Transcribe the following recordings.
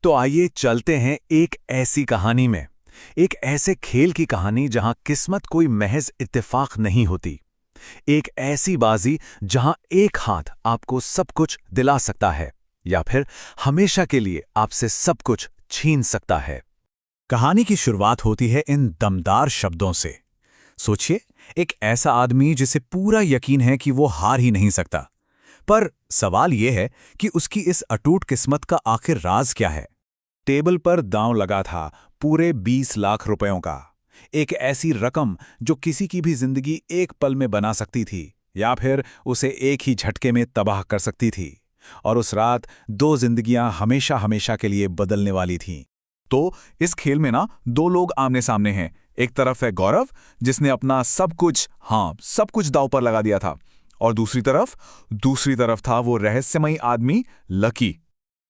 तो आइए चलते हैं एक ऐसी कहानी में, एक ऐसे खेल की कहानी जहां किस्मत कोई महज इत्तेफाक नहीं होती। एक ऐसी बाजी जहां एक हाथ आपको सब कुछ दिला सकता है या फिर हमेशा के लिए आपसे सब कुछ छीन सकता है। कहानी की शुरुआत होती है इन दमदार शब्दों से। सोचिए, एक ऐसा आदमी जिसे पूरा यकीन है कि वो हार ही नहीं सकता। पर सवाल यह है कि उसकी इस अटूट किस्मत का आखिर राज क्या है। टेबल पर दांव लगा था पूरे 20 लाख रुपयों का। एक ऐसी रकम जो किसी की भी जिंदगी एक पल में बना सकती थी या फिर उसे एक ही झटके में तबाह कर सकती थी। और उस रात 2 जिंदगियां हमेशा हमेशा के लिए बदलने वाली थीं। तो इस खेल में ना 2 लोग आमने सामने हैं। एक तरफ है गौरव, जिसने अपना सब कुछ दांव पर लगा दिया था। और दूसरी तरफ था वो रहस्यमयी आदमी लकी।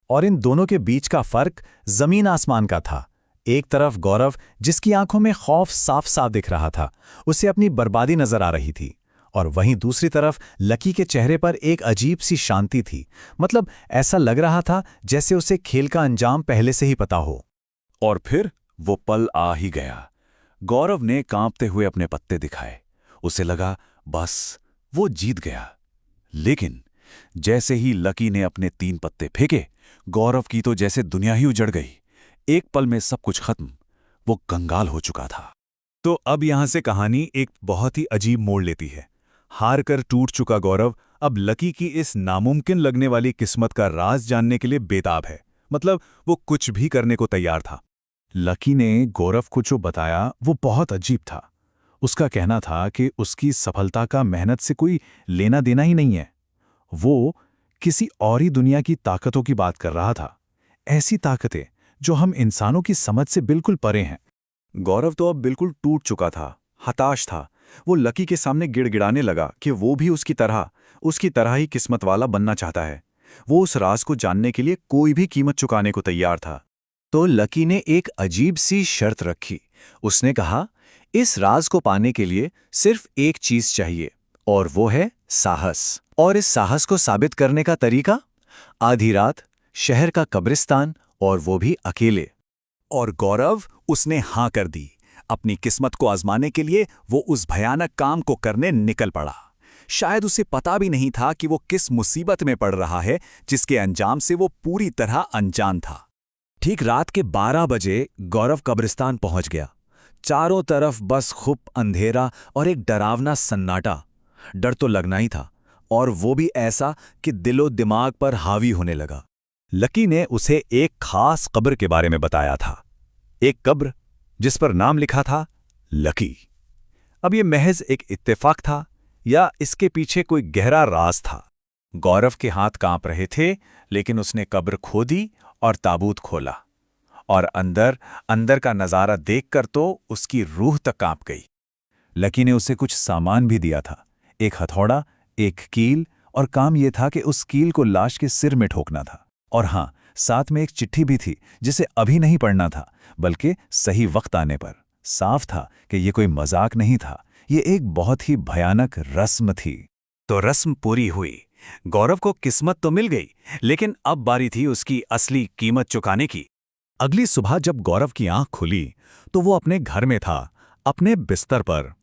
और इन दोनों के बीच का फर्क जमीन आसमान का था। एक तरफ गौरव, जिसकी आंखों में खौफ साफ साफ दिख रहा था, उसे अपनी बर्बादी नजर आ रही थी। और वहीं दूसरी तरफ लकी के चेहरे पर एक अजीब सी शांति थी। मतलब ऐसा लग रहा था जैसे उसे खेल का अंजाम पहले से ही पता हो। और फिर वो पल आ ही गया। गौरव ने कांपते हुए अपने पत्ते दिखाए। उसे लगा बस वो जीत गया। लेकिन जैसे ही लकी ने अपने 3 पत्ते फेंके, गौरव की तो जैसे दुनिया ही उजड़ गई। एक पल में सब कुछ खत्म। वो कंगाल हो चुका था। तो अब यहां से कहानी एक बहुत ही अजीब मोड़ लेती है। हार कर टूट चुका गौरव अब लकी की इस नामुमकिन लगने वाली किस्मत का राज जानने के लिए बेताब है। मतलब वो कुछ भी करने को तैयार था। लकी ने गौरव को जो बताया वो बहुत अजीब था। उसका कहना था कि उसकी सफलता का मेहनत से कोई लेना देना ही नहीं है। वो किसी और ही दुनिया की ताकतों की बात कर रहा था। ऐसी ताकतें जो हम इंसानों की समझ से बिल्कुल परे हैं। गौरव तो अब बिल्कुल टूट चुका था, हताश था। वो लकी के सामने गिड़गिड़ाने लगा कि वो भी उसकी तरह ही किस्मत वाला बनना चाहता है। वो उस राज को जानने के लिए कोई भी कीमत चुकाने को तैयार था। तो लकी ने एक अजीब सी शर्त रखी। उसने कहा, इस राज को पाने के लिए सिर्फ एक चीज चाहिए, और वो है साहस। और इस साहस को साबित करने का तरीका? आधी रात, शहर का कब्रिस्तान, और वो भी अकेले। और गौरव, उसने हां कर दी। अपनी किस्मत को आजमाने के लिए वो उस भयानक काम को करने निकल पड़ा। शायद उसे पता भी नहीं था कि वो किस मुसीबत में पड़ रहा है, जिसके अंजाम से वो पूरी तरह अनजान था। ठीक रात के 12 बजे गौरव कब्रिस्तान पहुंच गया। चारों तरफ बस खूब अंधेरा और एक डरावना सन्नाटा। डर तो लगना ही था, और वो भी ऐसा कि दिलो दिमाग पर हावी होने लगा। लकी ने उसे एक खास कब्र के बारे में बताया था। एक कब्र जिस पर नाम लिखा था लकी। अब ये महज एक इत्तेफाक था या इसके पीछे कोई गहरा राज था? गौरव के हाथ कांप रहे थे, लेकिन उसने कब्र खोदी और ताबूत खोला। और अंदर का नजारा देखकर तो उसकी रूह तक कांप गई। लकी ने उसे कुछ सामान भी दिया था। एक हथौड़ा, एक कील, और काम यह था कि उस कील को लाश के सिर में ठोकना था। और हां, साथ में एक चिट्ठी भी थी जिसे अभी नहीं पढ़ना था, बल्कि सही वक्त आने पर। साफ था कि यह कोई मजाक नहीं था, ये एक बहुत ही भयानक रस्म थी। तो रस्म पूरी हुई। गौरव को किस्मत तो मिल गई, लेकिन अब बारी थी उसकी असली कीमत चुकाने की। अगली सुबह जब गौरव की आंख खुली तो वो अपने घर में था, अपने बिस्तर पर।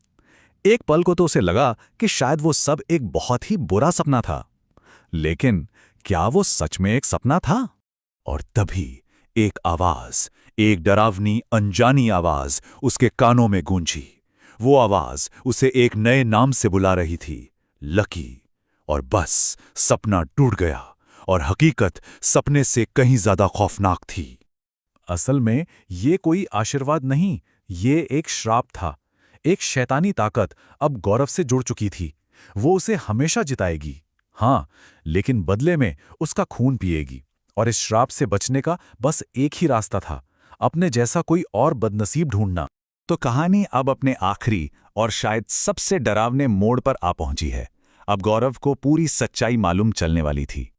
एक पल को तो उसे लगा कि शायद वो सब एक बहुत ही बुरा सपना था। लेकिन क्या वो सच में एक सपना था? और तभी एक आवाज, एक डरावनी अनजानी आवाज उसके कानों में गूंजी। वो आवाज उसे एक नए नाम से बुला रही थी, लकी। और बस सपना टूट गया, और हकीकत सपने से कहीं ज्यादा खौफनाक थी। असल में ये कोई आशीर्वाद नहीं, ये एक श्राप था। एक शैतानी ताकत अब गौरव से जुड़ चुकी थी। वो उसे हमेशा जिताएगी, हाँ, लेकिन बदले में उसका खून पिएगी। और इस श्राप से बचने का बस एक ही रास्ता था, अपने जैसा कोई और बदनसीब ढूंढना। तो कहानी अब अपने आखिरी और शायद सबसे डरावने मोड़ पर आ पहुंची है। अब गौरव को पूरी सच्चाई मालूम चलने वाली थी।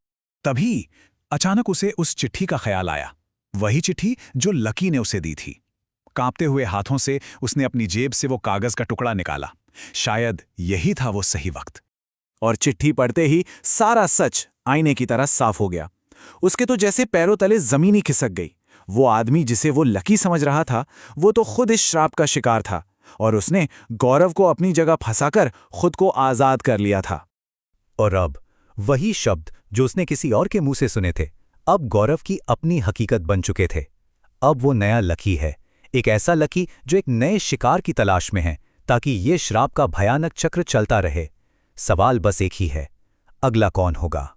तभी अचानक उसे उस चिट्ठी का ख्याल आया, वही चिट्ठी जो लकी ने उसे दी थी। कांपते हुए हाथों से उसने अपनी जेब से वो कागज का टुकड़ा निकाला। शायद यही था वो सही वक्त। और चिट्ठी पढ़ते ही सारा सच आईने की तरह साफ हो गया। उसके तो जैसे पैरों तले जमीन ही खिसक गई। वो आदमी जिसे वो लकी समझ रहा था, वो तो खुद इस श्राप का शिकार था और उसने गौरव को अपनी जगह फंसाकर खुद को आजाद कर लिया था। और अब वही शब्द जो उसने किसी और के मुंह से सुने थे, अब गौरव की अपनी हकीकत बन चुके थे। अब वो नया लकी है, एक ऐसा लकी जो एक नए शिकार की तलाश में है, ताकि ये श्राप का भयानक चक्र चलता रहे। सवाल बस एक ही है, अगला कौन होगा?